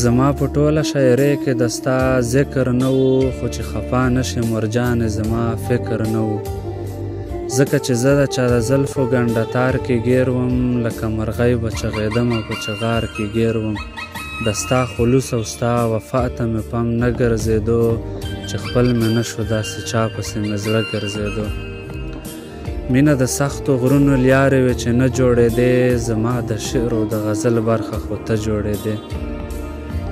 زما په ټوله شاعرۍ کې د ستا ذکر نه و، خو چې خفا نشي مرجانې زما فکر نه و. ځکه چې زه د چا د زلفو ګنډه تار کې ګیر وم، لکه مرغۍ به چغېدم او په چغار کې ګیر وم. د ستا خلوص او ستا وفا ته مې پام نه ګرځېدو، چې خپل مې نه شو داسې چا پسې مې زړه ګرځېدو. مینه د سختو غرونو لیارې وې چې نه جوړېدې، زما د شعر او د غزل برخه خو ته جوړېدې.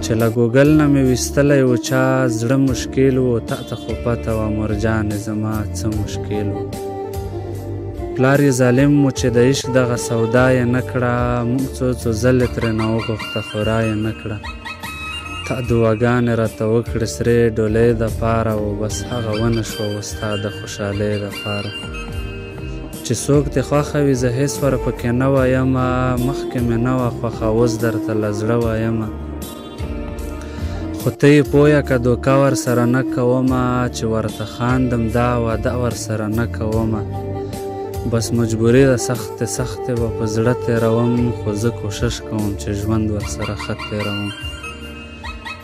چې له ګوګل نه مې ویستلی و چا زړه مشکل و، تا ته خو پته وه مرجانې زما څه مشکل و. پلار یې ظالم و چې د عشق دغه سودا یې نه کړه، موږ څو ځلې ترېنه وغوښته خو را یې نه کړه. تا دعاګانې راته وکړې سرې ډولۍ دپاره، و بس هغه ونه شوه و ستا د خوشحالۍ دپاره. چې څوک دې خوښه وي زه هېڅ ور پکې نه وایمه، مخکې مې نه وه خوښه اوس درته له زړه وایمه. خو ته یې پویه که دوکه ورسره نه کومه، چې ورته خاندم دا واده ورسره نه کومه. بس مجبوري ده سختې سختې به په زړه تېروم، خو زه کوشش کوم چې ژوند ورسره ښه تېروم.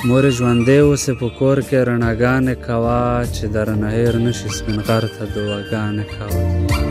مورې ژوندی اوسې په کور کې رڼاګانې کوه، چې درنه هېر نه شي سپین غر ته دعاګانې کوه.